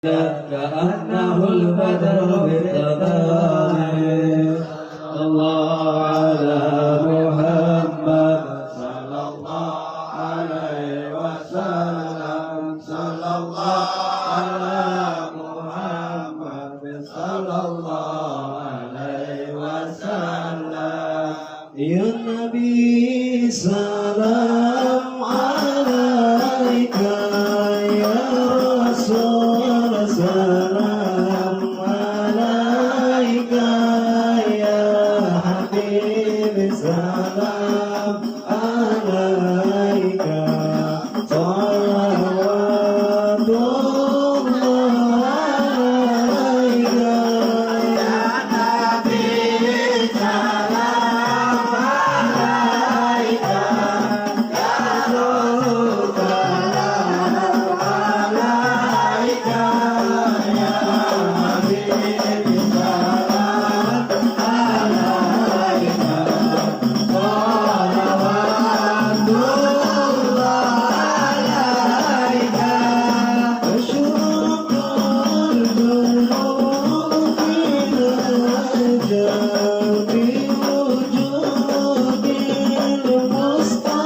كأنه البدر بالتمام. الله على محمد صلى الله عليه وسلم. صلى الله على محمد صلى الله عليه وسلم. يا نبي سلام عليك يا رسول سلام عليك يا حبيب سلام عليك صلوات الله عليك يا نبي سلام عليك يا رسول سلام عليك يا حبيب سلام عليك صلوات الله عليك. أشرق الجنوب بالهجر بوجود المصطفى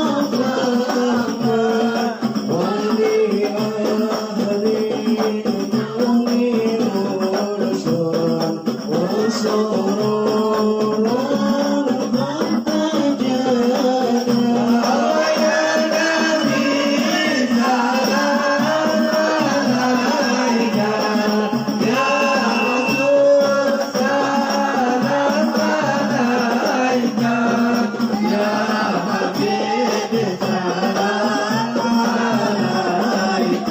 ولأهل المؤمنون وسرور قد تجلى. يا نبي سلام عليك يا رسول سلام عليك يا حبيب سلام عليك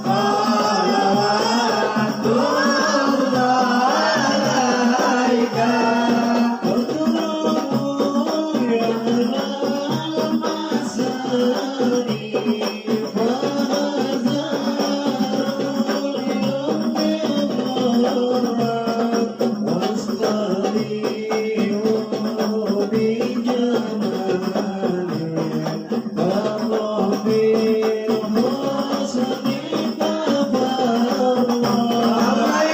صلوات الله عليك. اطلبوا يا المساري فهزاروا اليوم واستضيئوا بجمال الله في حسن تفرع.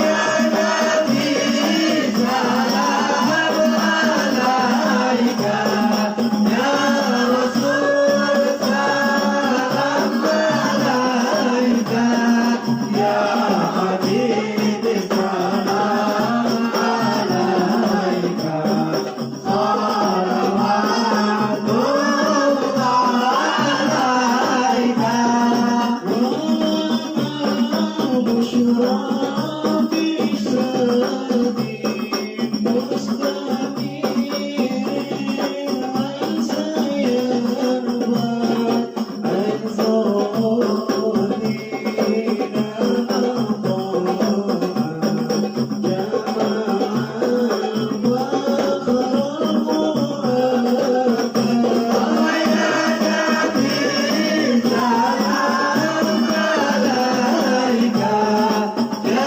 يا نبي سلام عليك يا رسول سلام عليك يا حبيب سلام عليك صلوات الله عليك. بشرى بسادي مستنير عز ينوى عن زودين أضاء جمال وخر المراد. يا نبي سلام عليك يا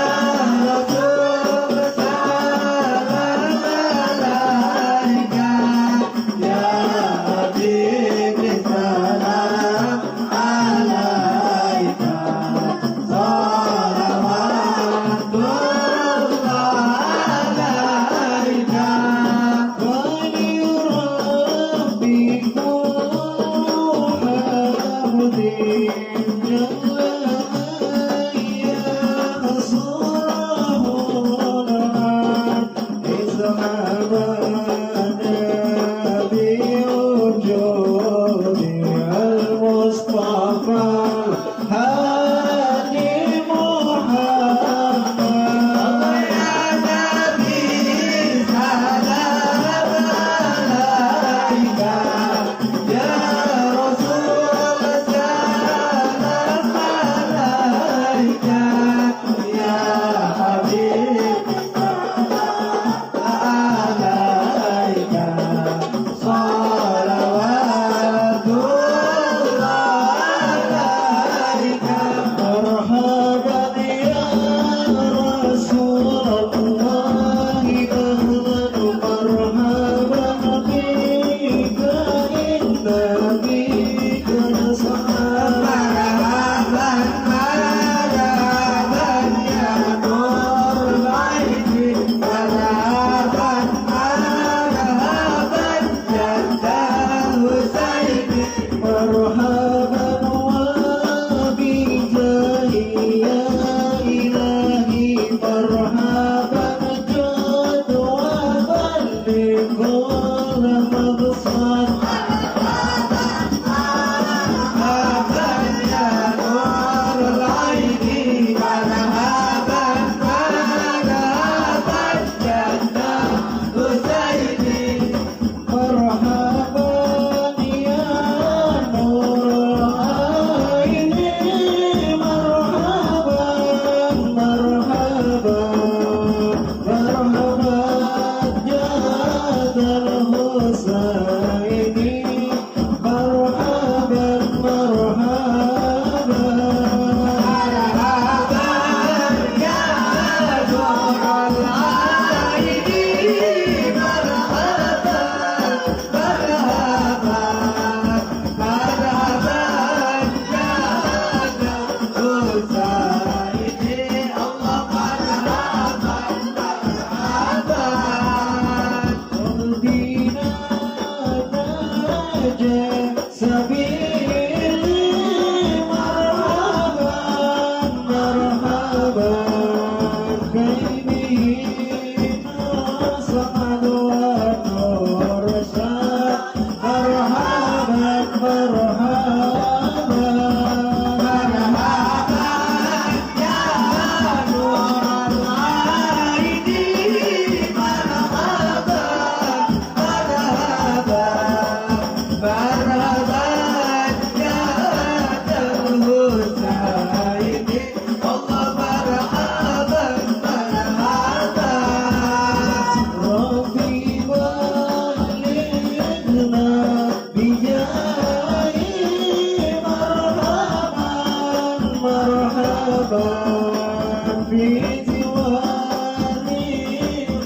في جواري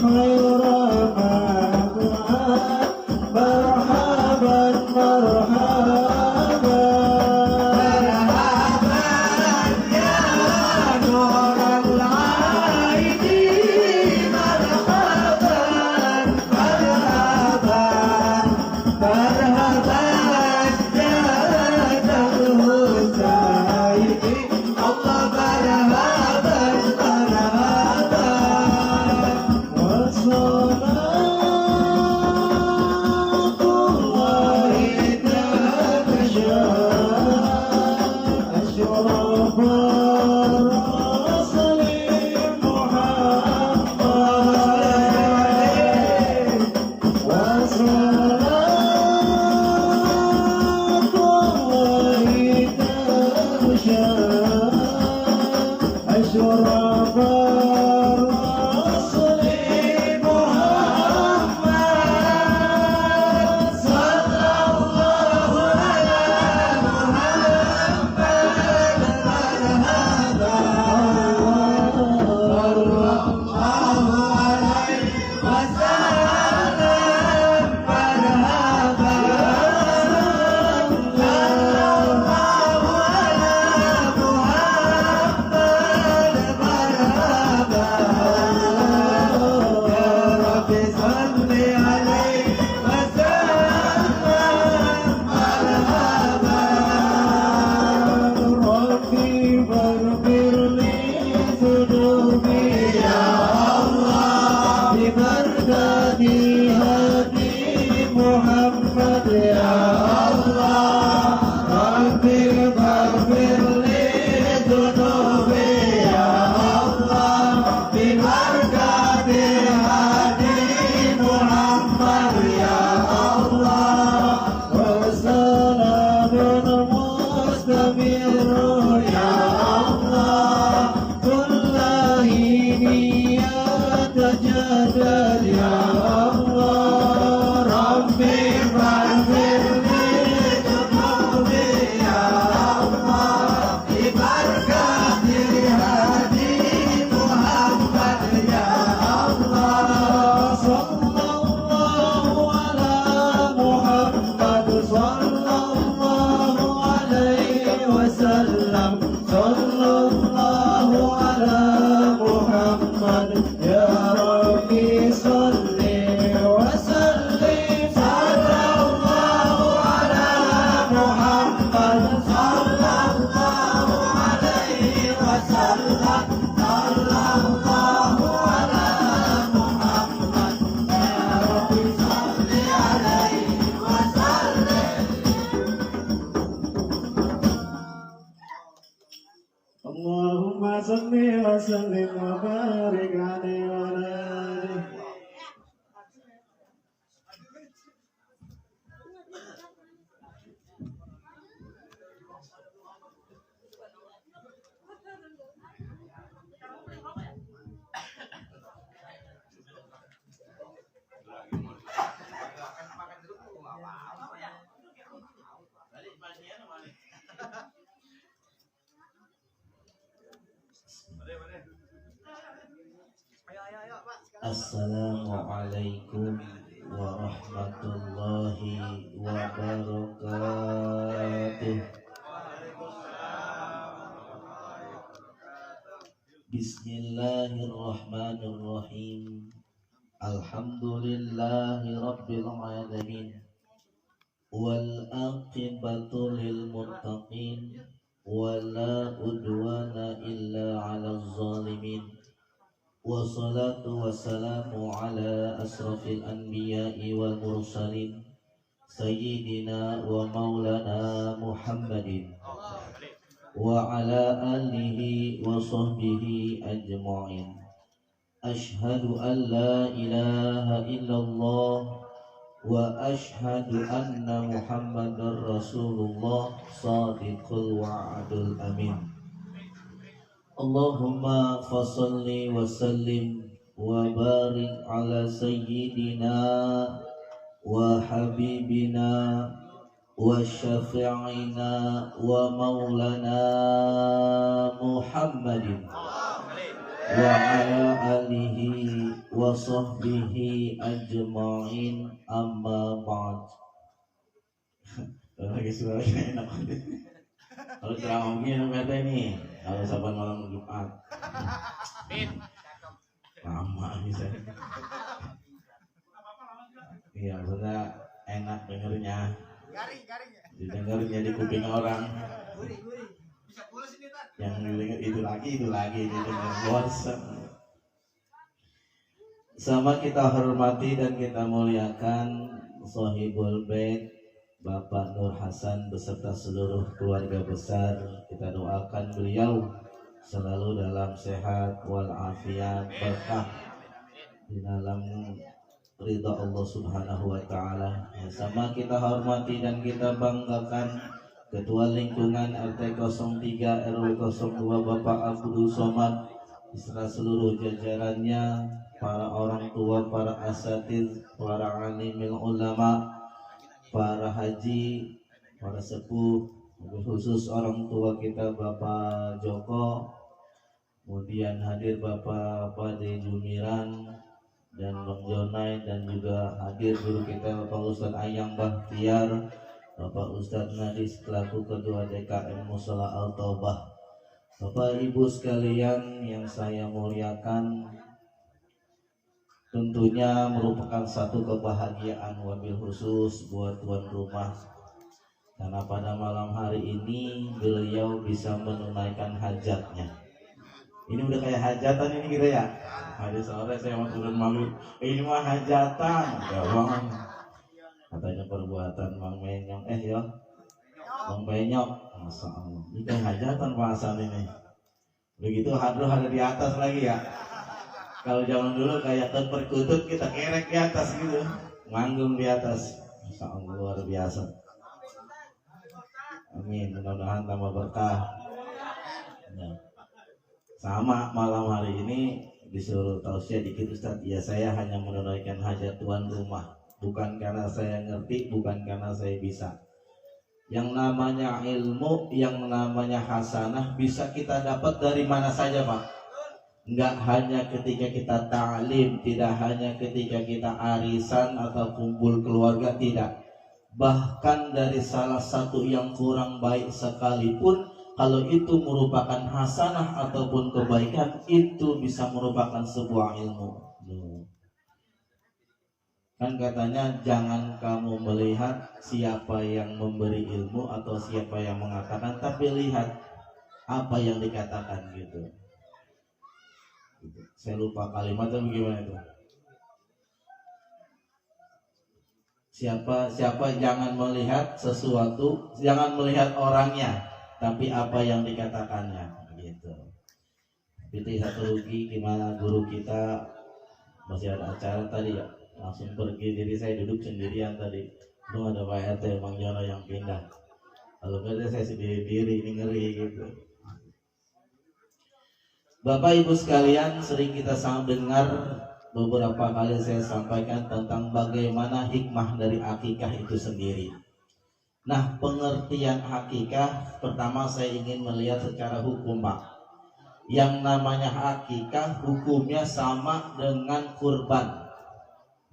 خير مبعث مرحبا مرحبا يا نور العين مرحبا مرحبا مرحبا يا الحسين الله مرحبا مرحبا وصلاة الله تغشى أشرف الرسل محمد وصلاة الله تغشى أشرف الرسل محمد صلى الله على محمد مرحبا صلى الله عليه وسلم مرحبا صلى الله على محمد مرحبا يا رب صل عليه وسلم مرحبا ربي فاغفر لي ذنوبي يا الله ببركة هدي محمد يا الله ربي فاغفر لي ذنوبي يا الله ببركة هدي محمد يا الله وسلام مستمر يا الله كل حين يتجدد يا الله ربي فاغفر لي ذنوبي يا الله ببركة هدي محمد يا الله صلى الله على محمد صلى الله عليه وسلم صلى الله على محمد يا ربي صل وسلم صلى الله على محمد صلى الله عليه وسلم صلى الله على محمد يا ربي صل عليه وسلم اللهم صل وسلم وبارك عليه وعلى آله Assalamualaikum warahmatullahi wabarakatuh. Bismillahirrahmanirrahim. Alhamdulillahi rabbil alamin. Wal aqibatu lil muttaqin. Wala udwana illa 'alal zalimin. Wassalatu wassalamu ala asrafil anbiya'i wal mursalin Sayyidina wa maulana Muhammadin wa ala alihi wa sahbihi ajma'in. Ashhadu an la ilaha illallah wa ashhadu anna Muhammadar Rasulullah sadiqul wa'adul amin. Allahumma fasalli wa sallim wa barik ala sayyidina wa habibina wa syafi'ina wa maulana Muhammadin wa ala alihi wa sahbihi ajma'in amma ba'd. Lagi suaranya enak. Kalau ceramah begini kata nih, kalau saban malam Jumat. Lama bisa. Iya, maksudnya enak dengernya. Garing ya. Didengarnya di kuping orang. Bisa pulas ini Tan. Yang didengar itu lagi didengar bosan. Sama kita hormati dan kita muliakan Shahibul Bait Bapak Nur Hasan beserta seluruh keluarga besar. Kita doakan beliau selalu dalam sehat walafiat, berkah di dalam ridha Allah Subhanahu wa taala. Sama kita hormati dan kita banggakan Ketua Lingkungan RT 03 RW 02 Bapak Abdul Somad beserta seluruh jajarannya, para orang tua, para asatiz, para alimil ulama, para haji, para sepuh, khusus orang tua kita Bapak Joko, kemudian hadir Bapak Pade Jumiran dan Bang Jonai, dan juga hadir guru kita Bapak Ustadz Ayang Bahtiar, Bapak Ustadz Nadis selaku Ketua DKM Mushola Al-Taubah. Bapak Ibu sekalian yang saya muliakan, tentunya merupakan satu kebahagiaan wabil khusus buat tuan rumah, karena pada malam hari ini beliau bisa menunaikan hajatnya. Ini udah kayak hajatan ini gitu ya. Hari sore saya mau turun malu, ini mah hajatan, ya bang. Katanya perbuatan Bang Benyok, ya Bang Benyok, Masya Allah, ini kayak hajatan pasan ini. Begitu hadroh ada di atas lagi ya. Kalau zaman dulu kayak perkutut kita kerek di atas gitu, manggung di atas. Masya Allah, luar biasa. Amin, mudah-mudahan tambah berkah. Ya. Sama malam hari ini disuruh tausiah dikit Ustaz. Ya, saya hanya menunaikan hajat tuan rumah, bukan karena saya ngerti, bukan karena saya bisa. Yang namanya ilmu, yang namanya hasanah bisa kita dapat dari mana saja Pak. Enggak hanya ketika kita ta'lim, tidak hanya ketika kita arisan atau kumpul keluarga, tidak. Bahkan dari salah satu yang kurang baik sekalipun, kalau itu merupakan hasanah ataupun kebaikan, itu bisa merupakan sebuah ilmu. Kan katanya jangan kamu melihat siapa yang memberi ilmu atau siapa yang mengatakan, tapi lihat apa yang dikatakan gitu. Saya lupa kalimatnya bagaimana itu. Siapa jangan melihat sesuatu, jangan melihat orangnya, tapi apa yang dikatakannya gitu. Itu satu lagi, gimana guru kita masih ada acara tadi ya, langsung pergi, jadi saya duduk sendirian tadi. Belum ada Pak RT Bang Jono yang pindah. Kalau enggak saya sendiri ini ngeri gitu. Bapak Ibu sekalian, sering kita dengar, beberapa kali saya sampaikan tentang bagaimana hikmah dari akikah itu sendiri. Nah, pengertian akikah, pertama saya ingin melihat secara hukum Pak. Yang namanya akikah hukumnya sama dengan kurban.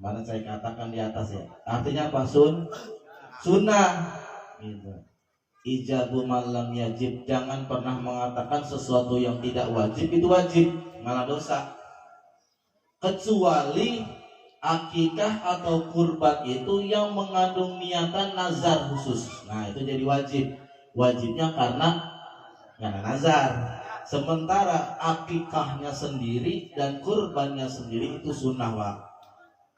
Mana saya katakan di atas ya. Artinya apa? Sunnah. Gitu. Ijabu malam yajib, jangan pernah mengatakan sesuatu yang tidak wajib itu wajib, malah dosa. Kecuali akikah atau kurban itu yang mengandung niatan nazar khusus. Nah, itu jadi wajib. Wajibnya karena nazar. Sementara akikahnya sendiri dan kurbannya sendiri itu sunnah Pak.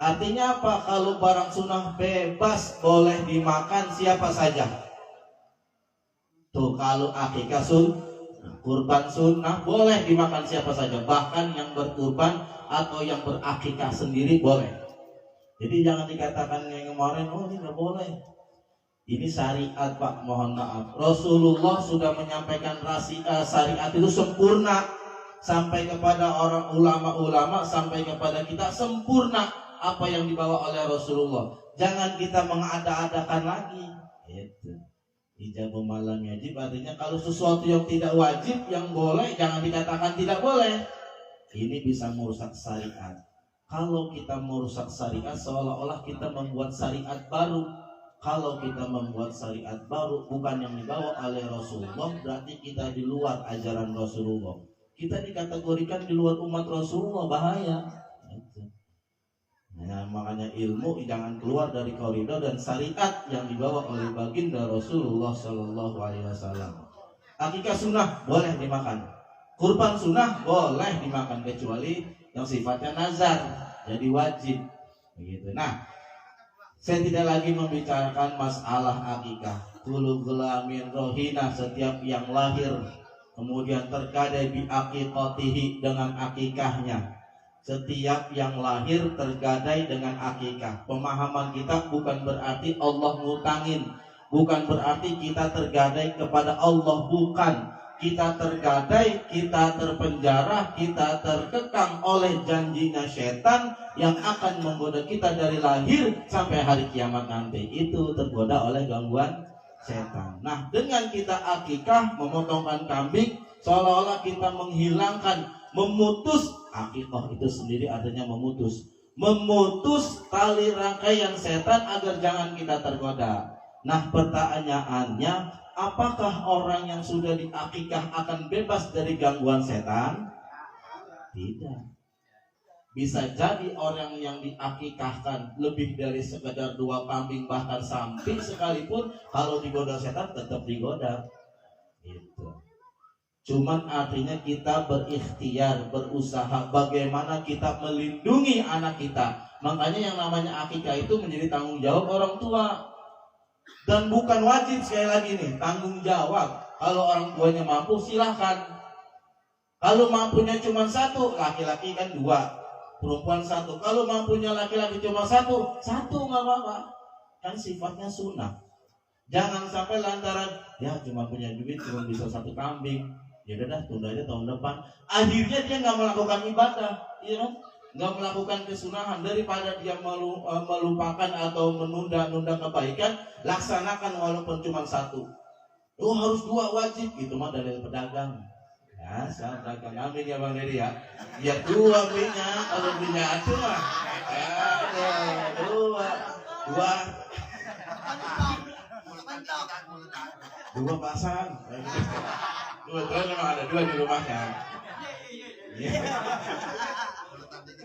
Artinya apa? Kalau barang sunnah bebas boleh dimakan siapa saja. Tuh, kalau akikah kurban sunnah boleh dimakan siapa saja, bahkan yang berkurban atau yang berakikah sendiri boleh. Jadi jangan dikatakan yang kemarin, oh ini nggak boleh. Ini syariat Pak, mohon maaf. Rasulullah sudah menyampaikan syariat itu sempurna sampai kepada orang ulama-ulama, sampai kepada kita sempurna apa yang dibawa oleh Rasulullah. Jangan kita mengada-adakan lagi. Itu. Ijabah malam wajib artinya kalau sesuatu yang tidak wajib yang boleh jangan dikatakan tidak boleh. ini bisa merusak syariat. Kalau kita merusak syariat, seolah-olah kita membuat syariat baru. Kalau kita membuat syariat baru bukan yang dibawa oleh Rasulullah, berarti kita di luar ajaran Rasulullah. Kita dikategorikan di luar umat Rasulullah, bahaya. Nah, makanya ilmu jangan keluar dari koridor dan syariat yang dibawa oleh baginda Rasulullah Shallallahu Alaihi Wasallam. Akikah sunnah boleh dimakan, kurban sunnah boleh dimakan kecuali yang sifatnya nazar, jadi wajib. Begitu. Nah, saya tidak lagi membicarakan masalah akikah. Kullu ghulamin rohina, setiap yang lahir kemudian tergadai bi aqiqatihi, dengan akikahnya. Setiap yang lahir tergadai dengan akikah. Pemahaman kita bukan berarti Allah ngutangin, bukan berarti kita tergadai kepada Allah, bukan. Kita tergadai, kita terpenjara, kita terkekang oleh janjinya setan yang akan menggoda kita dari lahir sampai hari kiamat nanti. Itu tergoda oleh gangguan setan. Nah, dengan kita akikah, memotongkan kambing, seolah-olah kita menghilangkan, memutus. Akikah itu sendiri artinya memutus tali rangkaian setan agar jangan kita tergoda. Nah, pertanyaannya, apakah orang yang sudah diakikah akan bebas dari gangguan setan? Tidak. Bisa jadi orang yang diakikahkan lebih dari sekedar 2 kambing bahkan samping sekalipun, kalau digoda setan tetap digoda. Itu. Cuman artinya kita berikhtiar, berusaha bagaimana kita melindungi anak kita. Makanya yang namanya akikah itu menjadi tanggung jawab orang tua. Dan bukan wajib, sekali lagi nih, tanggung jawab. Kalau orang tuanya mampu silahkan. Kalau mampunya cuma 1, laki-laki kan 2, perempuan 1. Kalau mampunya laki-laki cuma 1 nggak apa-apa. Kan sifatnya sunnah. Jangan sampai lantaran ya cuma punya duit, cuma bisa 1 kambing, ya udah tunda aja tahun depan. Akhirnya dia nggak melakukan ibadah, ya, nggak melakukan kesunahan. Daripada dia melupakan atau menunda-nunda kebaikan, laksanakan walaupun cuma 1. Oh harus 2 wajib, itu mah dalil pedagang. Ya, saya pedagang. Amin ya Bang Dedi ya. Ya 2 belinya, kalau belinya 1 mah. Ya 2 pasang. 2 memang ada 2 di rumahnya.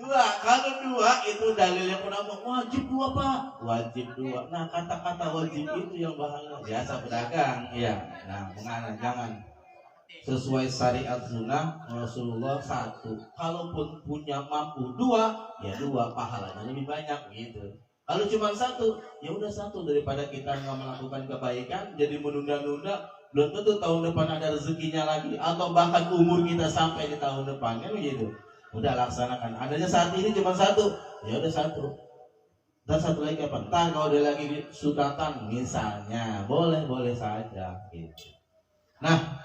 2, kalau 2 itu dalilnya penambah wajib 2 Pak, wajib 2. Nah kata-kata wajib itu yang bahaya. Biasa pedagang, ya. Nah mengenai jangan sesuai syariat sunnah Rasulullah 1. Kalaupun punya mampu 2, ya 2 pahalanya lebih banyak gitu. Kalau cuma 1, ya udah 1, daripada kita nggak melakukan kebaikan jadi menunda-nunda, belum tentu tahun depan ada rezekinya lagi, atau bahkan umur kita sampai di tahun depan kan begitu. Udah laksanakan. Adanya saat ini cuma 1, ya udah 1. Dan 1 lagi kapan? Ntar kalau dia lagi sukatan misalnya, boleh saja gitu. Nah,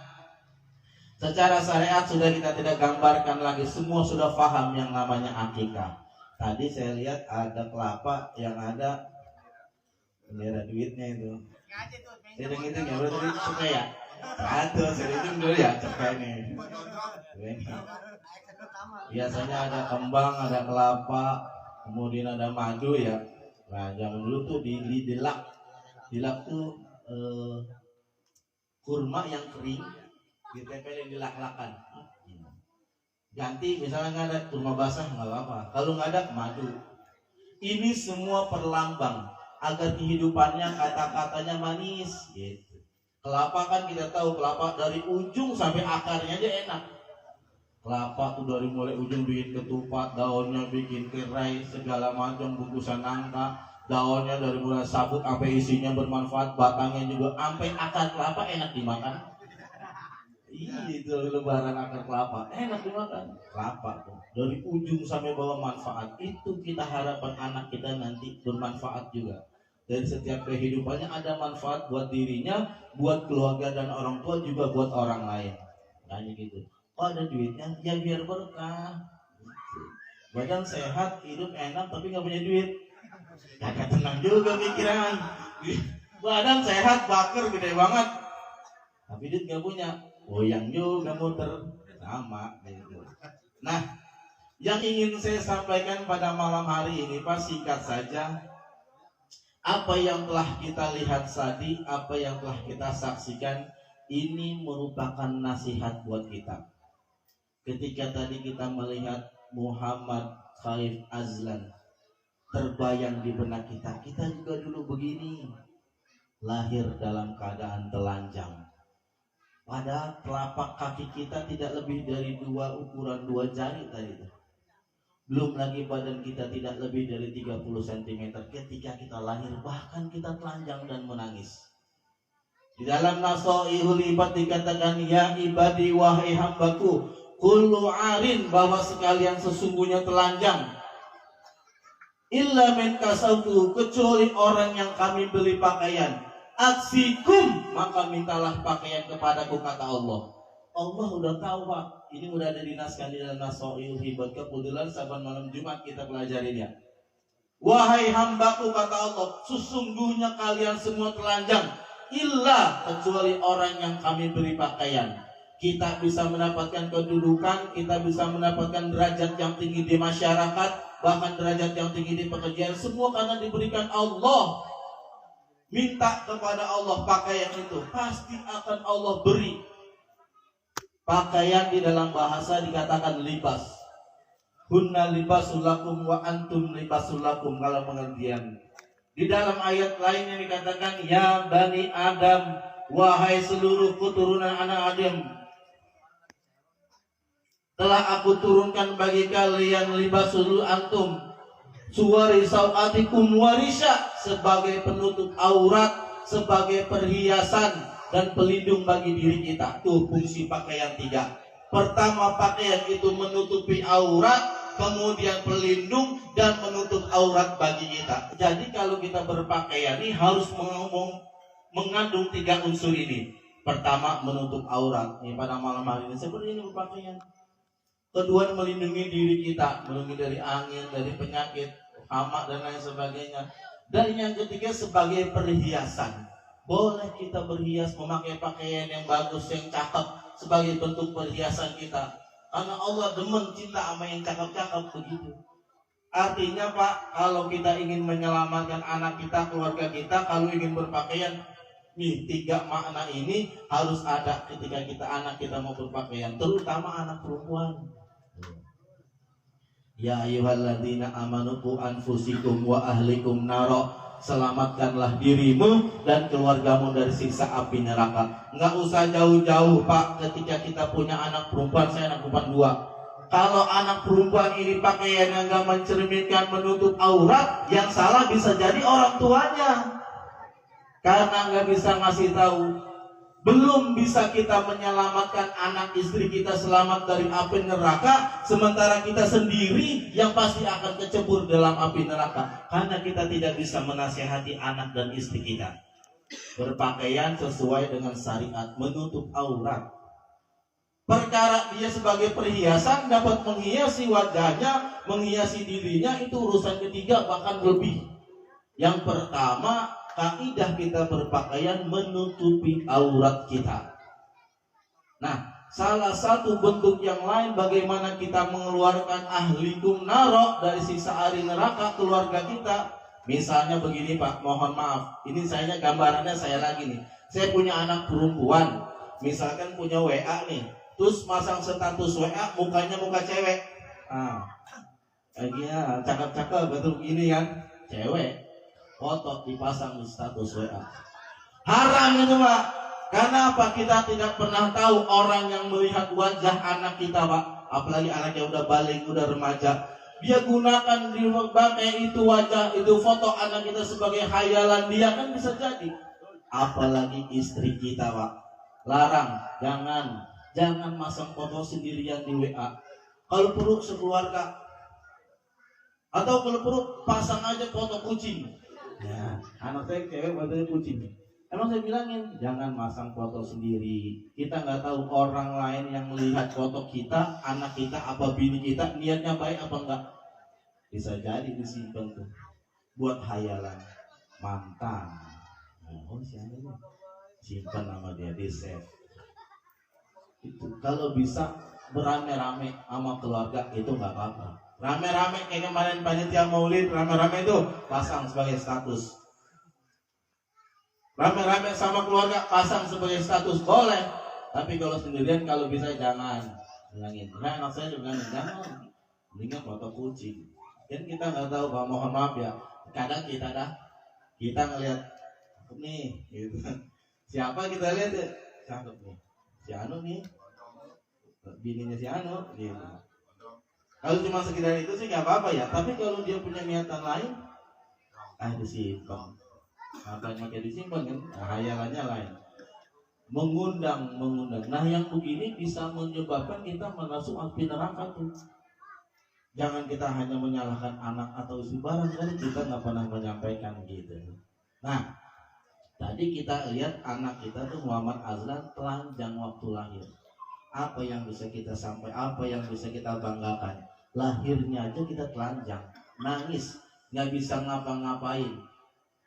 secara syariat sudah kita tidak gambarkan lagi, semua sudah paham yang namanya akikah. Tadi saya lihat ada kelapa yang ada bendera duitnya itu. Saya hitung ya, berarti cepet ya. 1, saya hitung dulu ya, cepet nih. Biasanya ada kembang, ada kelapa, kemudian ada madu ya. Nah, zaman dulu tuh dilak tuh kurma yang kering, ditempelin di lak-lakan. Ganti misalnya nggak ada kurma basah nggak apa-apa. Kalau nggak ada madu. Ini semua perlambang agar kehidupannya kata-katanya manis. Gitu. Kelapa kan kita tahu kelapa dari ujung sampai akarnya aja enak. Kelapa tuh dari mulai ujung bikin ketupat, daunnya bikin tirai, segala macam bungkusan nangka, daunnya dari mulai sabut sampai isinya bermanfaat, batangnya juga sampai akar kelapa enak dimakan. Itu lebaran akar kelapa enak dimakan. Kelapa tuh dari ujung sampai bawah manfaat. Itu kita harapkan anak kita nanti bermanfaat juga. Dari setiap kehidupannya ada manfaat buat dirinya, buat keluarga dan orang tua, juga buat orang lain. Hanya gitu. Oh ada duitnya, ya biar berkah. Badan sehat, hidup enak, tapi nggak punya duit, kagak tenang juga pikiran. Badan sehat, baker gede banget, tapi duit nggak punya, goyang juga muter sama gitu. Nah Yang ingin saya sampaikan pada malam hari ini Pak, singkat saja. Apa yang telah kita lihat tadi, apa yang telah kita saksikan, ini merupakan nasihat buat kita. Ketika tadi kita melihat Muhammad Khaif Azlan, terbayang di benak kita, kita juga dulu begini, lahir dalam keadaan telanjang. Pada telapak kaki kita tidak lebih dari ukuran 2 jari tadi. Belum lagi badan kita tidak lebih dari 30 cm ketika kita lahir, bahkan kita telanjang dan menangis. Di dalam Nasoihul Ibad dikatakan, ya ibadi wahai hambaku, kullu arin, bahwa sekalian sesungguhnya telanjang, illa min kasautu, kecuali orang yang kami beli pakaian, aksikum, maka mintalah pakaian kepadaku, kata Allah. Allah udah tahu Pak, ini udah ada dinaskan di dalam Nasoihul Ibad. Kebetulan saban malam Jumat kita pelajarinya. Wahai hambaku, kata Allah, sesungguhnya kalian semua telanjang, illa, kecuali orang yang kami beri pakaian. Kita bisa mendapatkan kedudukan, kita bisa mendapatkan derajat yang tinggi di masyarakat, bahkan derajat yang tinggi di pekerjaan, semua karena diberikan Allah. Minta kepada Allah pakaian itu, pasti akan Allah beri. Pakaian di dalam bahasa dikatakan libas. Hunna libasul lakum wa antum libasul lakum, kalau pengertian. Di dalam ayat lain yang dikatakan, ya bani Adam, wahai seluruh keturunan anak Adam, telah aku turunkan bagi kalian libasul antum suwari sawatikum warisha, sebagai penutup aurat, sebagai perhiasan dan pelindung bagi diri kita. Tuh fungsi pakaian 3. Pertama, pakaian itu menutupi aurat, kemudian pelindung dan menutup aurat bagi kita. Jadi kalau kita berpakaian ini harus mengandung 3 unsur ini. Pertama, menutup aurat. Ini pada malam hari ini seperti ini berpakaian. Kedua, melindungi diri kita, melindungi dari angin, dari penyakit, hama dan lain sebagainya. Dan yang ketiga, sebagai perhiasan. Boleh kita berhias, memakai pakaian yang bagus, yang cakep, sebagai bentuk perhiasan kita. Karena Allah demen cinta sama yang cakep-cakep begitu. Artinya Pak, kalau kita ingin menyelamatkan anak kita, keluarga kita, kalau ingin berpakaian, nih 3 makna ini harus ada ketika anak kita mau berpakaian, terutama anak perempuan. Ya ayyuhalladzina amanu qu anfusikum wa ahlikum naro, selamatkanlah dirimu dan keluargamu dari siksa api neraka. Nggak usah jauh-jauh Pak, ketika kita punya anak perempuan, saya anak perempuan 2. Kalau anak perempuan ini pakaian yang nggak mencerminkan, menutup aurat, yang salah bisa jadi orang tuanya, karena nggak bisa ngasih tahu. Belum bisa kita menyelamatkan anak istri kita selamat dari api neraka, sementara kita sendiri yang pasti akan kecebur dalam api neraka, karena kita tidak bisa menasihati anak dan istri kita. Berpakaian sesuai dengan syariat, menutup aurat. Perkara dia sebagai perhiasan, dapat menghiasi wajahnya, menghiasi dirinya, itu urusan ketiga bahkan lebih. Yang pertama, kaidah kita berpakaian menutupi aurat kita. Nah, salah satu bentuk yang lain bagaimana kita mengeluarkan ahlikum naro dari siksa api neraka keluarga kita. Misalnya begini Pak, mohon maaf, ini saya gambarannya saya lagi nih. Saya punya anak perempuan, misalkan punya WA nih, terus masang status WA mukanya muka cewek. Kayak cakep-cakep betul ini kan, cewek. Foto dipasang di status WA. Haram itu Pak. Karena apa? Kita tidak pernah tahu orang yang melihat wajah anak kita Pak. Apalagi anak yang udah balik, udah remaja. Dia gunakan di berbagai itu wajah, itu foto anak kita sebagai khayalan dia, kan bisa jadi. Apalagi istri kita Pak. Larang, jangan masang foto sendirian di WA. Kalau perlu sekeluarga. Atau kalau perlu pasang aja foto kucing. Ya, anak saya cewek fotonya kucing. Emang saya bilangin jangan masang foto sendiri. Kita nggak tahu orang lain yang melihat foto kita, anak kita apa bini kita niatnya baik apa enggak. Bisa jadi disimpan tuh buat hayalan mantan. Oh siapa nih? Simpan nama dia di save. Itu kalau bisa berame-rame sama keluarga itu nggak apa-apa. Rame-rame kayak kemarin panitia maulid, rame-rame itu pasang sebagai status. Rame-rame sama keluarga pasang sebagai status boleh, tapi kalau sendirian kalau bisa jangan bilangin. Nah, anak saya juga jangan, mendingan foto kucing. Dan kita nggak tahu, Pak, mohon maaf ya. Kadang kita ngelihat nih, gitu. Siapa kita lihat ya? Cakep nih, si Anu nih, bininya si Anu, gitu. Kalau cuma sekedar itu sih nggak apa-apa ya. Tapi kalau dia punya niatan lain, disimpan. Apa yang pakai disimpan kan? Hayalannya lain. Mengundang. Nah, yang begini bisa menyebabkan kita masuk api neraka tuh. Jangan kita hanya menyalahkan anak atau istri, barangkali kita nggak pernah menyampaikan gitu. Nah, tadi kita lihat anak kita tuh Muhammad Azlan telanjang waktu lahir. Apa yang bisa kita sampaikan? Apa yang bisa kita banggakan? Lahirnya aja kita telanjang, nangis, nggak bisa ngapa-ngapain.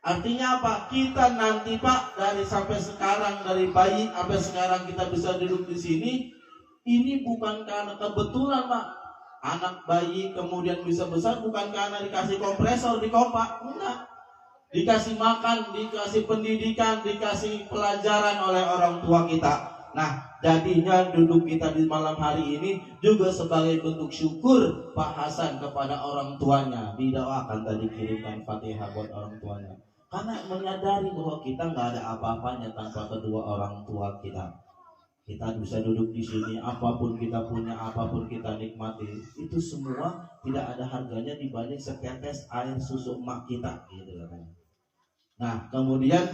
Artinya apa? Kita nanti Pak dari sampai sekarang, dari bayi sampai sekarang kita bisa duduk di sini, ini bukan karena kebetulan Pak. Anak bayi kemudian bisa besar bukan karena dikasih kompresor di kompak, enggak. Dikasih makan, dikasih pendidikan, dikasih pelajaran oleh orang tua kita. Nah, jadinya duduk kita di malam hari ini juga sebagai bentuk syukur Pak Hasan kepada orang tuanya. Didoakan tadi kirimkan Fatihah buat orang tuanya. Karena menyadari bahwa kita nggak ada apa-apanya tanpa kedua orang tua kita. Kita bisa duduk di sini, apapun kita punya, apapun kita nikmati, itu semua tidak ada harganya dibanding setetes air susu emak kita, gitu katanya. Nah, kemudian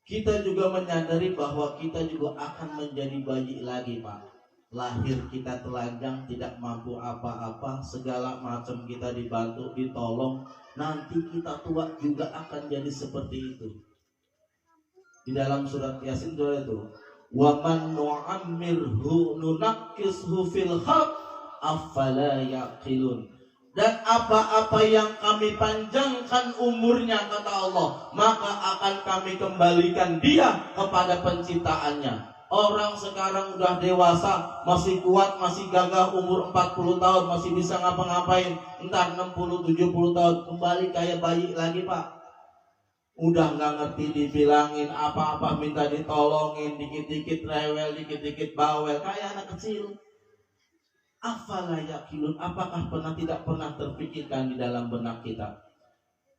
kita juga menyadari bahwa kita juga akan menjadi bayi lagi, Pak. Lahir kita telanjang, tidak mampu apa-apa, segala macam kita dibantu, ditolong. Nanti kita tua juga akan jadi seperti itu. Di dalam surat Yasin itu, wa man nu'ammirhu nunakkishu fil khalq afala yaqilun. Dan apa-apa yang kami panjangkan umurnya, kata Allah, maka akan kami kembalikan dia kepada penciptaannya. Orang sekarang udah dewasa, masih kuat, masih gagah, umur 40 tahun, masih bisa ngapa-ngapain. Entar 60-70 tahun, kembali kayak bayi lagi, Pak. Udah nggak ngerti dibilangin apa-apa, minta ditolongin, dikit-dikit rewel, dikit-dikit bawel, kayak anak kecil. Afala yaqilun, apakah tidak pernah terpikirkan di dalam benak kita?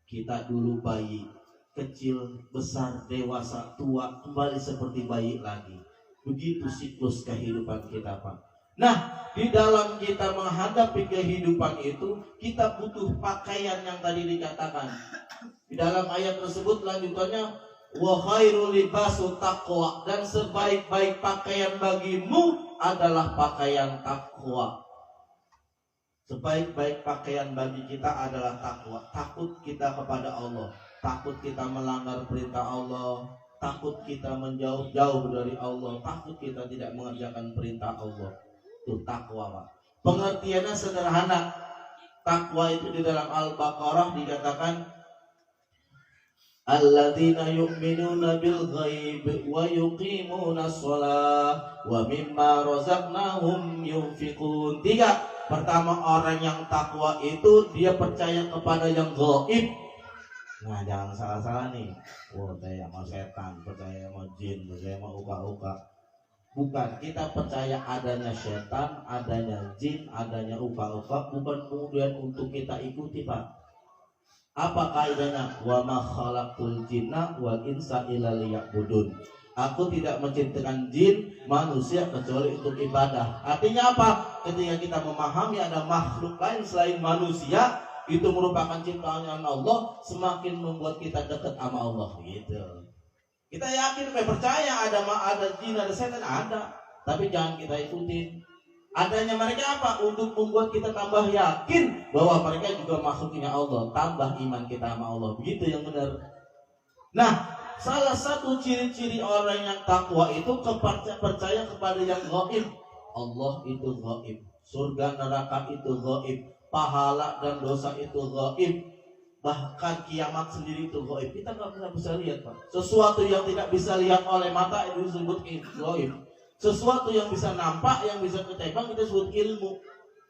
Kita dulu bayi, kecil, besar, dewasa, tua, kembali seperti bayi lagi. Begitu siklus kehidupan kita, Pak. Nah, di dalam kita menghadapi kehidupan itu, kita butuh pakaian yang tadi dikatakan. Di dalam ayat tersebut lanjutannya, wa khairul libasu taqwa, dan sebaik-baik pakaian bagimu adalah pakaian takwa. Sebaik-baik pakaian bagi kita adalah takwa. Takut kita kepada Allah, takut kita melanggar perintah Allah, takut kita menjauh-jauh dari Allah, takut kita tidak mengerjakan perintah Allah. Itu takwa, Pak. Pengertiannya sederhana. Takwa itu di dalam Al-Baqarah dikatakan alladzina yu'minuna bil ghaib wa yuqimuna shalah wa mimma razaqnahum yunfiqun. 3. Pertama, orang yang takwa itu dia percaya kepada yang gaib. Nah, jangan salah-salah nih. Percaya sama setan, percaya sama jin, percaya sama uka-uka. Bukan, kita percaya adanya setan, adanya jin, adanya uka-uka, bukan kemudian untuk kita ikuti, Pak. Apa kaidahnya? Wa ma khalaqtul jinna wal insa illa liya'budun. Aku tidak menciptakan jin, manusia kecuali untuk ibadah. Artinya apa? Ketika kita memahami ada makhluk lain selain manusia, itu merupakan ciptaan Allah, semakin membuat kita dekat sama Allah, gitu. Kita yakin, percaya ada jin, ada setan, ada, tapi jangan kita ikutin. Adanya mereka apa? Untuk membuat kita tambah yakin bahwa mereka juga makhluknya Allah, tambah iman kita sama Allah. Begitu yang benar. Nah, salah satu ciri-ciri orang yang takwa itu percaya kepada yang gaib. Allah itu gaib, surga neraka itu gaib, pahala dan dosa itu gaib, bahkan kiamat sendiri itu gaib. Kita nggak pernah bisa lihat, Pak. Sesuatu yang tidak bisa lihat oleh mata itu disebut gaib. Sesuatu yang bisa nampak, yang bisa ketebak kita sebut ilmu.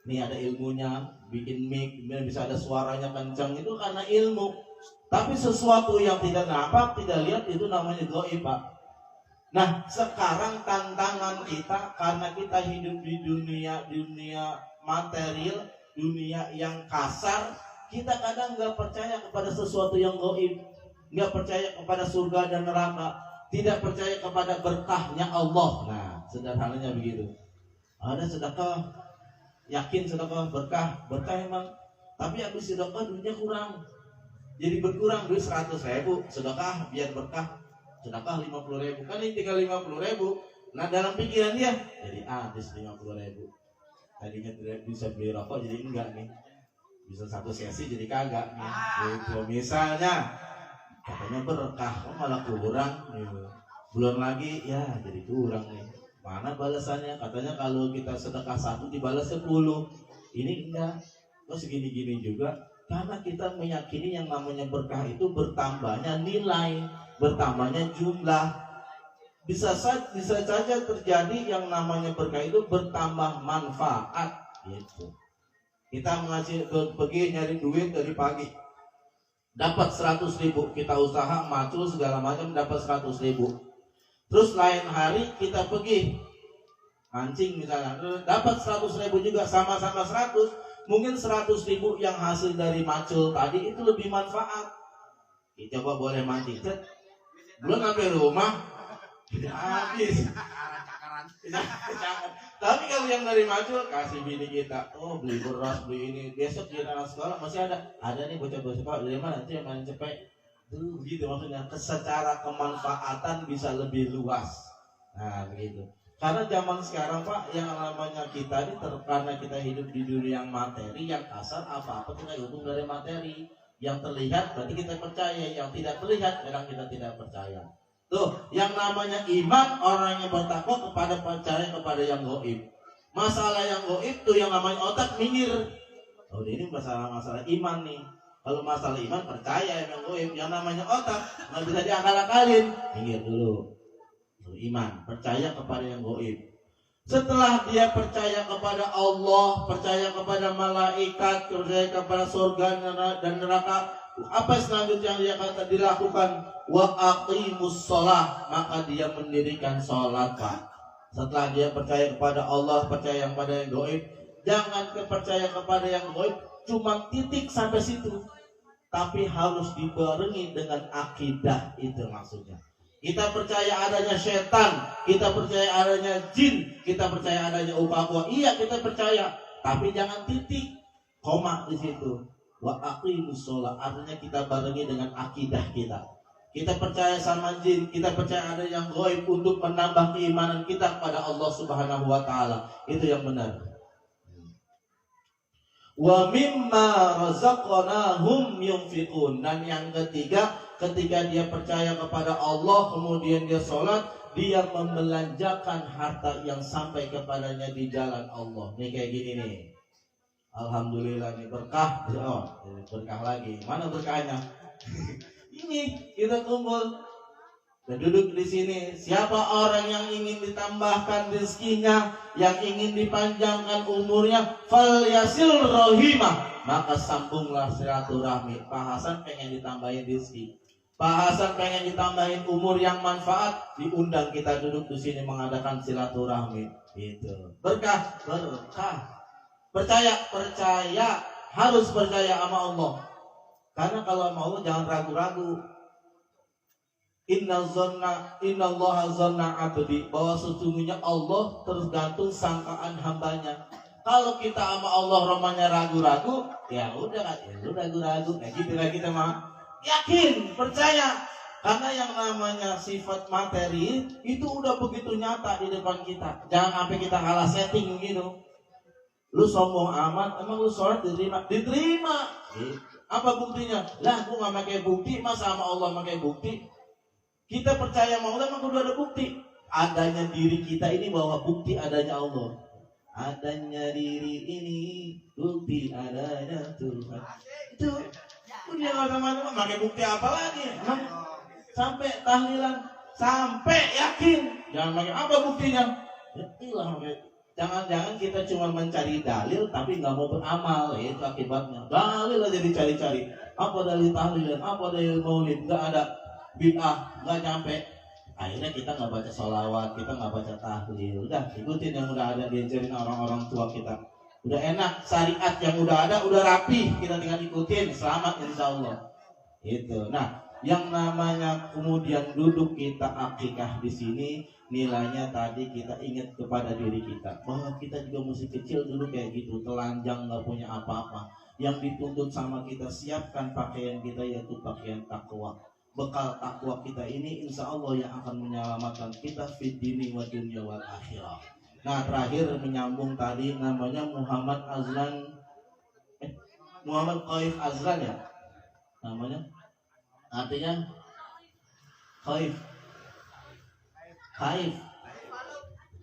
Nih ada ilmunya, bikin mic, kemudian bisa ada suaranya kencang, itu karena ilmu. Tapi sesuatu yang tidak nampak, tidak lihat, itu namanya gaib, Pak. Nah, sekarang tantangan kita karena kita hidup di dunia material, dunia yang kasar, kita kadang nggak percaya kepada sesuatu yang gaib, nggak percaya kepada surga dan neraka, tidak percaya kepada berkahnya Allah. Nah, sederhananya begitu. Ada sedekah, yakin sedekah berkah emang, tapi habis sedekah duitnya kurang, jadi berkurang duit 100.000, sedekah biar berkah, sedekah 50.000, kan ini tinggal 50.000. Nah dalam pikiran dia jadi habis 50.000. Tadinya tidak bisa beli rokok jadi enggak nih, bisa satu sesi jadi kagak nih. Gitu. Misalnya katanya berkah, malah kurang gitu. Belum lagi ya jadi kurang nih. Mana balasannya? Katanya kalau kita sedekah 1 dibalas 10. Ini enggak. Kok segini-gini juga? Karena kita meyakini yang namanya berkah itu bertambahnya nilai, bertambahnya jumlah. Bisa saja terjadi yang namanya berkah itu bertambah manfaat gitu. Kita pergi nyari duit dari pagi, dapat 100.000, kita usaha macul segala macam dapat 100.000. Terus lain hari kita pergi mancing misalnya, dapat 100.000 juga, sama-sama 100. Mungkin 100.000 yang hasil dari macul tadi itu lebih manfaat. Kita coba boleh mancing, belum sampai rumah habis. Tapi kalau yang dari macul kasih bini kita, oh beli beras, beli ini, besok dia anak sekolah masih ada nih bocah-bocah sekolah dari mana itu yang main cepet tuh gitu. Maksudnya secara kemanfaatan bisa lebih luas. Nah begitu. Karena zaman sekarang Pak, yang namanya kita ini karena kita hidup di dunia yang materi, yang kasar, apa-apa kita hitung dari materi. Yang terlihat berarti kita percaya, yang tidak terlihat kadang kita tidak percaya. Tuh, yang namanya iman, orang yang bertakwa kepada percaya kepada yang gaib. Masalah yang gaib tuh yang namanya otak minggir. Oh, ini masalah iman nih. Kalau masalah iman percaya yang gaib, yang namanya otak nggak bisa diakal-akalin. Minggir dulu. Iman, percaya kepada yang gaib. Setelah dia percaya kepada Allah, percaya kepada malaikat, percaya kepada surga dan neraka, apa selanjutnya yang dia kata dilakukan? Wa aqimus sholah, maka dia mendirikan sholat, Pak. Setelah dia percaya kepada Allah, percaya kepada yang gaib, jangan percaya kepada yang gaib cuma titik sampai situ, tapi harus dibarengi dengan akidah. Itu maksudnya. Kita percaya adanya setan, kita percaya adanya jin, kita percaya adanya upah. Iya kita percaya, tapi jangan titik, koma di situ. Wa aqimus sholat, artinya kita barengi dengan akidah kita. Kita percaya sama jin, kita percaya ada yang gaib untuk menambah keimanan kita kepada Allah Subhanahu wa taala. Itu yang benar. Wa mimma razaqnahum yunfiqun. Dan yang ketiga, ketika dia percaya kepada Allah kemudian dia sholat, dia membelanjakan harta yang sampai kepadanya di jalan Allah. Nih kayak gini nih. Alhamdulillah nih berkah. Oh, berkah lagi. Mana berkahnya? Ini kita kumpul dan duduk di sini. Siapa orang yang ingin ditambahkan rezekinya, yang ingin dipanjangkan umurnya, falyasil rahimah, maka sambunglah silaturahmi. Pak Hasan pengen ditambahin rezeki, Pak Hasan pengen ditambahin umur yang manfaat, diundang kita duduk di sini mengadakan silaturahmi. Itu berkah. Percaya, harus percaya sama Allah. Karena kalau sama Allah jangan ragu-ragu. Innallaha zanna abdi, bahwa sesungguhnya Allah tergantung sangkaan hambanya. Kalau kita sama Allah romanya ragu-ragu, ya udah lu ragu-ragu. Nah gitu lah kita mah. Yakin, percaya. Karena yang namanya sifat materi itu udah begitu nyata di depan kita. Jangan sampai kita kalah setting gitu. Lu sombong amat, emang lu sholat diterima? Diterima. Apa buktinya? Lah, gua nggak pakai bukti, masa sama Allah pakai bukti? Kita percaya sama Allah, emang udah ada bukti. Adanya diri kita ini bahwa bukti adanya Allah. Adanya diri ini bukti adanya Tuhan. Itu dia nggak sama-sama pakai bukti apa lagi? Sampai tahlilan, sampai yakin. Jangan pakai apa buktinya? Itulah jangan-jangan kita cuma mencari dalil tapi nggak mau beramal, ya itu akibatnya. Dalil aja dicari-cari. Apa dalil tahlilan, apa dalil maulid, nggak ada, bid'ah, nggak nyampe. Akhirnya kita nggak baca sholawat, kita nggak baca tahlil. Udah ikutin yang udah ada diajarin orang-orang tua kita. Udah enak, syariat yang udah ada, udah rapi, kita tinggal ikutin, selamat insya Allah. Itu. Nah, yang namanya kemudian duduk kita akikah di sini, nilainya tadi kita ingat kepada diri kita bahwa kita juga masih kecil dulu kayak gitu, telanjang, nggak punya apa-apa. Yang dituntut sama kita, siapkan pakaian kita yaitu pakaian takwa. Bekal takwa kita ini insya Allah yang akan menyelamatkan kita fid dini wa dunya wal akhirah. Nah, terakhir menyambung tadi namanya Muhammad Azlan, Muhammad Qaif Azlan ya namanya, artinya Qaif,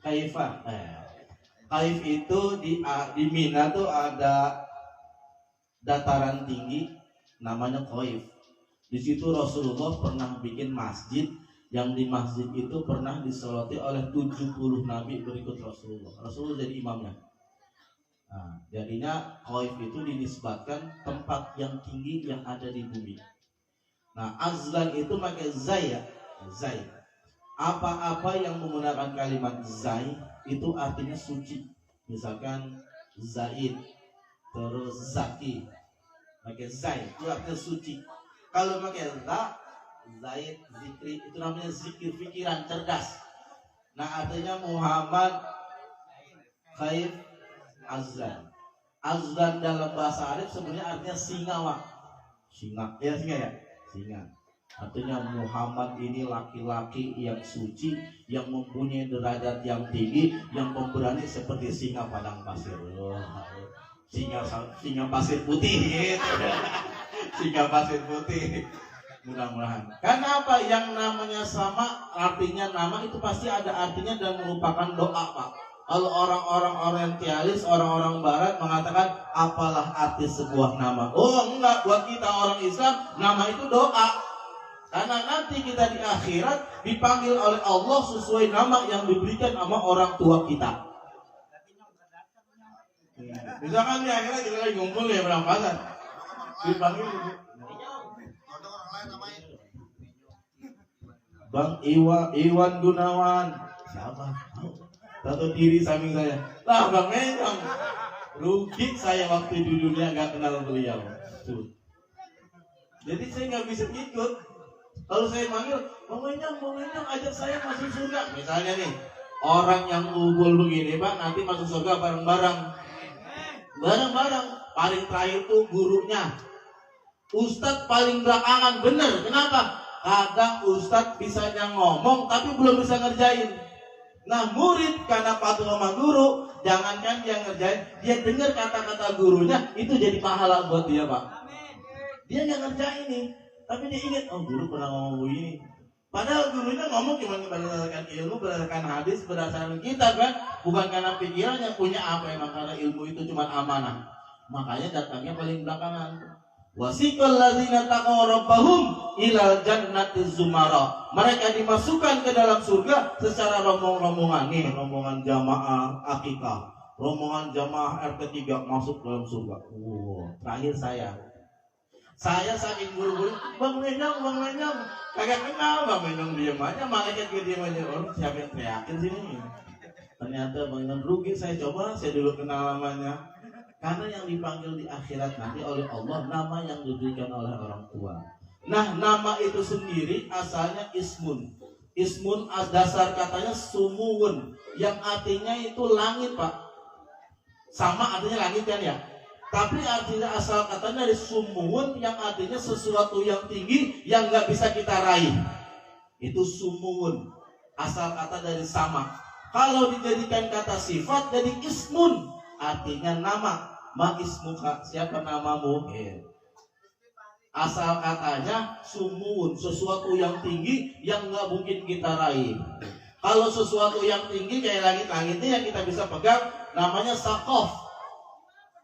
Kaifah. Qaif itu di Mina tuh ada dataran tinggi namanya Qaif. Di situ Rasulullah pernah bikin masjid, yang di masjid itu pernah disolati oleh 70 nabi berikut Rasulullah. Rasulullah jadi imamnya. Nah, jadinya Qaif itu dinisbatkan tempat yang tinggi yang ada di bumi. Nah, Azlan itu pakai zai ya, zai. Apa-apa yang menggunakan kalimat zai itu artinya suci. Misalkan Zaid, terus Zaki, pakai zai itu artinya suci. Kalau pakai Zaid, zikri, itu namanya zikir pikiran cerdas. Nah, artinya Muhammad Qaif Azlan. Azlan dalam bahasa Arab sebenarnya artinya singa, Wak. Singa, ya singa ya? Singa. Artinya Muhammad ini laki-laki yang suci, yang mempunyai derajat yang tinggi, yang pemberani seperti singa padang pasir. Singa pasir putih gitu. Singa pasir putih. Mudah-mudahan. Karena apa? Yang namanya sama, artinya nama itu pasti ada artinya dan merupakan doa, Pak. Kalau orang-orang orientalis, orang-orang barat mengatakan apalah arti sebuah nama. Oh enggak, buat kita orang Islam nama itu doa. Karena nanti kita di akhirat dipanggil oleh Allah sesuai nama yang diberikan sama orang tua kita. Misalkan di akhirat kita lagi ngumpul ya berangkatan, dipanggil Bang Iwan Gunawan. Siapa? Tahu diri samping saya. Lah Bang Menyong. Rugi saya waktu di dunia nggak kenal beliau. Tuh. Jadi saya nggak bisa ikut. Kalau saya manggil, Bang Menyong ajak saya masuk surga. Misalnya nih, orang yang ubul begini Pak, nanti masuk surga bareng-bareng. Bareng-bareng. Paling terakhir tuh gurunya. Ustadz paling belakangan, bener. Kenapa? Kadang Ustadz bisanya ngomong tapi belum bisa ngerjain. Nah, murid karena patuh sama guru, jangankan dia ngerjain, dia dengar kata-kata gurunya, itu jadi pahala buat dia, Pak. Dia nggak ngerjain nih, tapi dia ingat, oh guru pernah ngomong begini. Padahal gurunya ngomong cuma berdasarkan ilmu, berdasarkan hadis, berdasarkan kitab kan, bukan karena pikirannya punya apa, emang karena ilmu itu cuma amanah. Makanya datangnya paling belakangan. Wasiqal ladzina taqaw rabbahum ilal jannati zumara. Mereka dimasukkan ke dalam surga secara rombongan. Nih, rombongan jamaah akikah, rombongan jamaah RT 3 masuk dalam surga. Terakhir saya saking buru-buru, Bang Menyong, kagak kenal Bang Menyong, diam aja, malaikat gue diam aja. Oh, siapa yang teriakin sini? Ternyata Bang Menyong, rugi saya coba, saya dulu kenal namanya. Karena yang dipanggil di akhirat nanti oleh Allah nama yang diberikan oleh orang tua. Nah, nama itu sendiri asalnya ismun. Ismun dasar katanya sumuun, yang artinya itu langit, Pak. Sama artinya langit kan ya. Tapi artinya asal katanya dari sumuun, yang artinya sesuatu yang tinggi yang nggak bisa kita raih. Itu sumuun. Asal kata dari sama. Kalau dijadikan kata sifat jadi ismun. Artinya nama. Ma ismuka, siapa namamu? Asal katanya sumun, sesuatu yang tinggi yang nggak mungkin kita raih. Kalau sesuatu yang tinggi kayak langit-langitnya yang kita bisa pegang namanya sakof.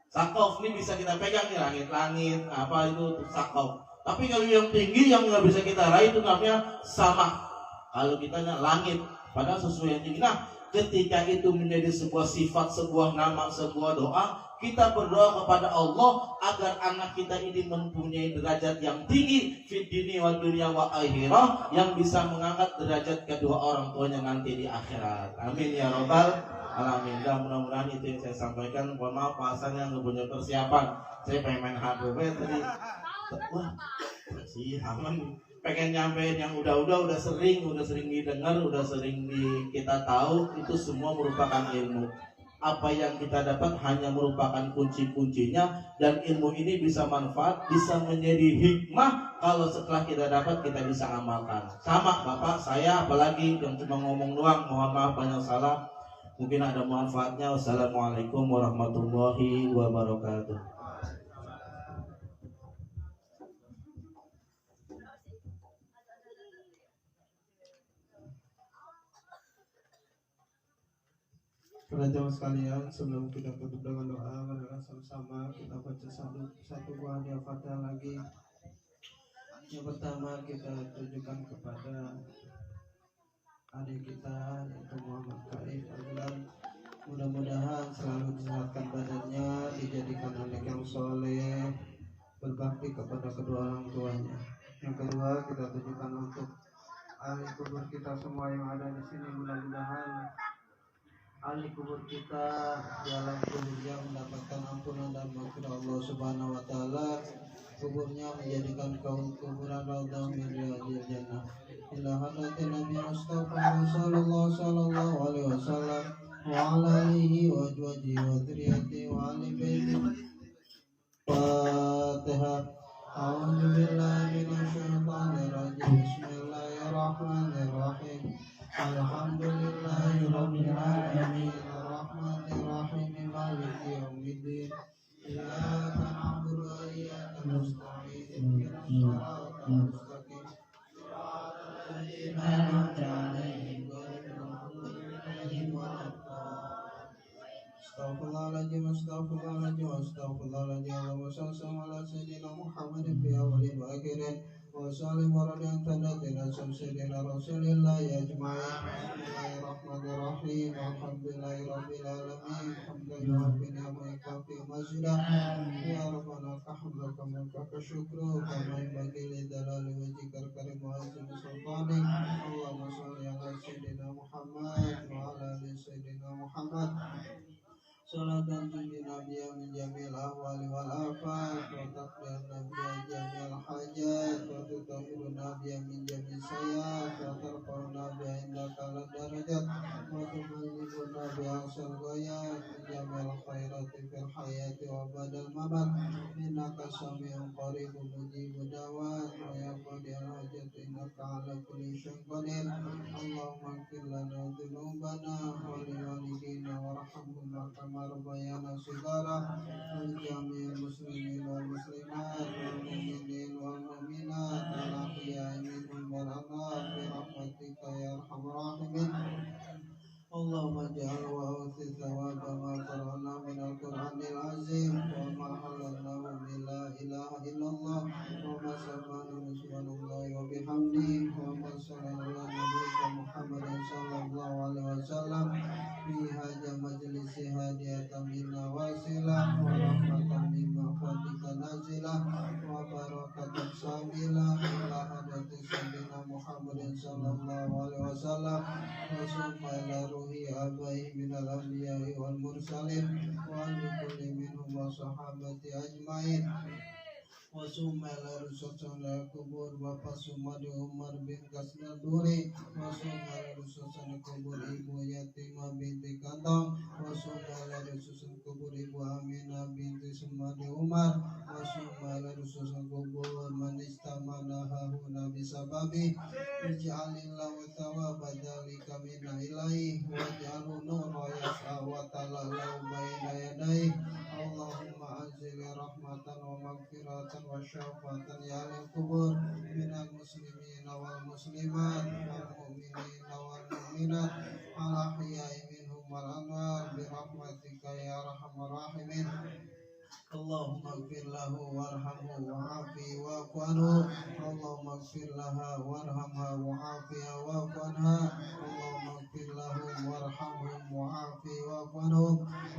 Sakof ini bisa kita pegang nih, langit-langit apa itu sakof. Tapi kalau yang tinggi yang nggak bisa kita raih itu namanya sama. Kalau kita langit, padahal sesuatu yang tinggi. Nah, ketika itu menjadi sebuah sifat, sebuah nama, sebuah doa, kita berdoa kepada Allah agar anak kita ini mempunyai derajat yang tinggi fid dini wa dunya wa akhirah, yang bisa mengangkat derajat kedua orang tuanya nanti di akhirat. Amin ya robbal alamin. Dan mudah-mudahan itu yang saya sampaikan. Mohon maaf pasan yang nggak punya persiapan. Saya pengen main HP tadi. Wah, sih aman. Pengen nyampein yang udah sering didengar, udah sering kita tahu, itu semua merupakan ilmu. Apa yang kita dapat hanya merupakan kunci-kuncinya, dan ilmu ini bisa manfaat, bisa menjadi hikmah kalau setelah kita dapat kita bisa amalkan. Sama Bapak saya, apalagi yang cuma ngomong doang, mohon maaf banyak salah, mungkin ada manfaatnya. Wassalamualaikum warahmatullahi wabarakatuh. Para jamaah sekalian, sebelum kita tutup dengan doa, marilah sama-sama kita baca satu buah Al-Fatihah lagi. Yang pertama kita tujukan kepada adik kita, yaitu Muhammad Kaif Adlan. Mudah-mudahan selalu disehatkan badannya, dijadikan anak yang soleh, berbakti kepada kedua orang tuanya. Yang kedua kita tujukan untuk ahli kubur kita semua yang ada di sini. Mudah-mudahan ahli kubur kita di alam kuburnya mendapatkan ampunan dan maghfirah Allah Subhanahu wa taala. Kuburnya menjadikan kaum kuburan raudhah min riyadil jannah. Ila hadratin Nabi Mustafa sallallahu alaihi wasallam wa ala alihi wa azwajihi wa dzurriyyatihi wa ahli baiti. Fatihah. A'udzu billahi minasyaitonir rajim. Bismillahirrahmanirrahim. Alhamdulillahi rabbil alamin, arrahmanir rahim, maliki yaumiddin. Iyyaka na'budu wa iyyaka nasta'in. Ihdinas siratal mustaqim. Shiratal ladzina an'amta 'alaihim ghairil maghdubi 'alaihim waladdallin. Astaghfirullahaladzim, astaghfirullahaladzim, astaghfirullahaladzim. Allahumma shalli ala sayyidina Muhammadin fi awwalin wa akhirin. وسلم ورضي عن سادتنا سيدنا رسول الله أجمعين. بسم الله الرحمن الرحيم. الحمد لله رب العالمين. حمدا يوافي نعمك في مزيدا. يا ربنا لك الحمد كما لك الشكر كما ينبغي لجلال وجهك الكريم وعظيم سلطانك. اللهم صل على سيدنا محمد وعلى آل سيدنا محمد. صلاة تنجينا بها من جميع الأهوال والآفات وتقضينا بها جميع الحاجات وتطهرنا بها من جميع السيئات وترفعنا بها عندك على الدرجات وتبلغنا بها أقصى الغايات من جميع الخيرات في الحياة وبعد الممات. إنك سميع قريب مجيب الدعوات ويا قاضي الحاجات إنك على كل شيء قدير. اللهم اغفر لنا ذنوبنا ولوالدينا وارحمهما كما ربيانا صغارا. ولجميع المسلمين والمسلمات والمؤمنين والمؤمنات الأحياء منهم والأموات برحمتك يا أرحم الراحمين. اللهم اجعل وأوصي ثواب ما قرأنا من القرآن العظيم وما حللناه من لا إله إلا الله وما سمعناه سبحان الله وبحمده وما صلى على نبيك محمد صلى الله عليه وسلم في هذا مجلس هادية منا واصلة ورحمة من مغفرتك نازلة وبركة شاملة إلى حضرة سيدنا محمد صلى الله عليه وسلم وثم إلى روح آبائه من الأنبياء والمرسلين وعن كل منهم وصحابة أجمعين. Wasuma ila rusasana kubur Bapak Sumadi Umar bin Kasnaduri. Wasuma ila rusasana kubur Ibu Yatimah binti Kantong. Wasuma ila rusasana kubur Ibu Aminah binti Sumadi Umar. Wasuma ila rusasana kubur manistamana hahuna bisababi. Ij'alillahu thawaba dzalika minna ilaih waj'alhu nura yas'a wa talalau baina yadayhi. Allahumma anzil rahmatan wa maghfiratan wa syafatan ya alil kubur minal muslimin wal muslimat wal mu'minin wal mu'minat al ahya'i minhum wal amwat bi rahmatika ya arhamar rahimin. اللهم اغفر له وارحمه وعافه واعف عنه اللهم اغفر لها وارحمها وعافها واعف عنها اللهم اغفر لهم وارحمهم وعافه واعف عنهم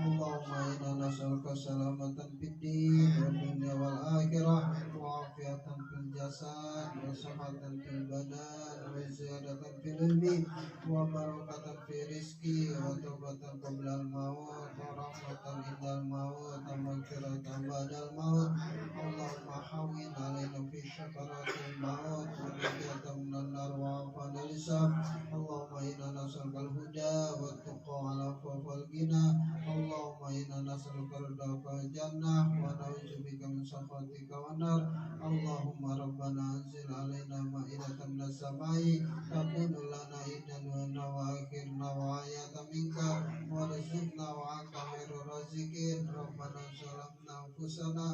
اللهم انا نسألك سلامة في الدين والدنيا والآخرة وعافية في الجسد وصحة في البدن وزيادة في العلم وبركة في رزقي وتوبة قبل الموت ورحمة عند الموت ومغفرة بعد الموت اللهم حول علينا في شكرات الموت ونجاة من النار وعافى الحساب اللهم إنا نسألك الهدى والتقى والعفو والغنى اللهم إنا نسألك رضاك والجنة ونعوذ بك من سخطك والنار اللهم ربنا أنزل علينا مائدة من السماء تكون لنا عيدا وآخرنا وآية منك وارزقنا وأنت خير الرازقين ربنا ظلمنا أنفسنا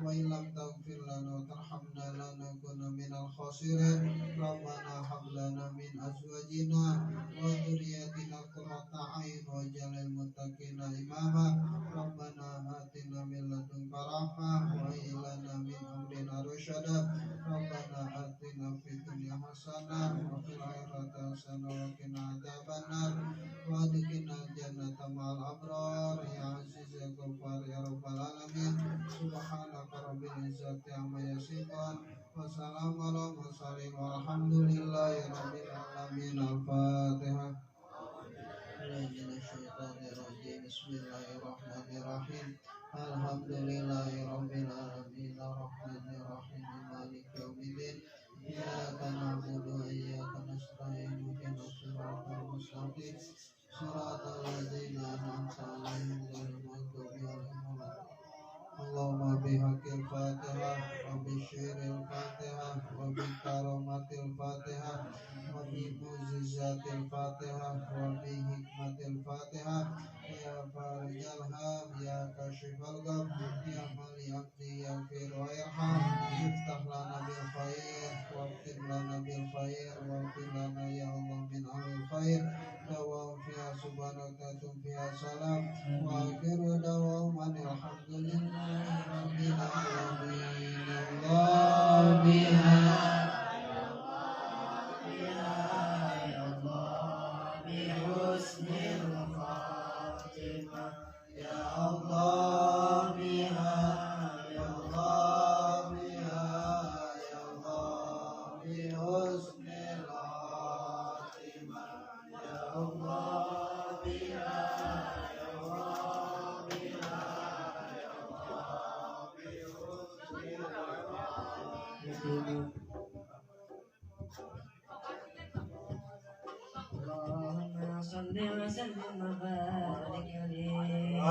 وإن لم تغفر لنا وترحمنا لنكن من الخاسرين ربنا هب لنا من أزواجنا وذرياتنا قرة أعين واجعل المتقين إماما ربنا آتنا من لدنك رحمة وهب لنا من أمرنا رشدا ربنا آتنا في الدنيا حسنة وفي الآخرة حسنة وقنا عذاب النار وادخلنا الجنة مع الأبرار يا عزيز يا غفار يا رب العالمين سبحانك رب العزة عما يصفون وسلام على المرسلين والحمد لله رب العالمين الفاتحة من الشيطان الرجيم بسم الله الرحمن الرحيم الحمد لله رب العالمين الرحمن الرحيم مالك يوم الدين إياك نعبد وإياك نستعين اهدنا الصراط المستقيم صراط الذين أنعمت عليهم غير المغضوب عليهم ولا اللهم بحق الفاتحة وبشير الفاتحة وبكرامة الفاتحة وبمعجزات الفاتحة وبحكمة الفاتحة يا فارج الهم يا كاشف الغم يا من يهدي يغفر ويرحم افتح لنا بالخير واختم لنا بالخير واغفر لنا يا الله من أهل الخير دوام فيها سبحانك فيها سلام وآخر دوام الحمد لله رب العالمين الله بها بحسن الخاتمة يا الله بها يا الله بها يا الله بحسن الخاتمة يا الله بها يا الله بها يا الله بحسن الخاتمة اللهم صل وسلم وبارك عليه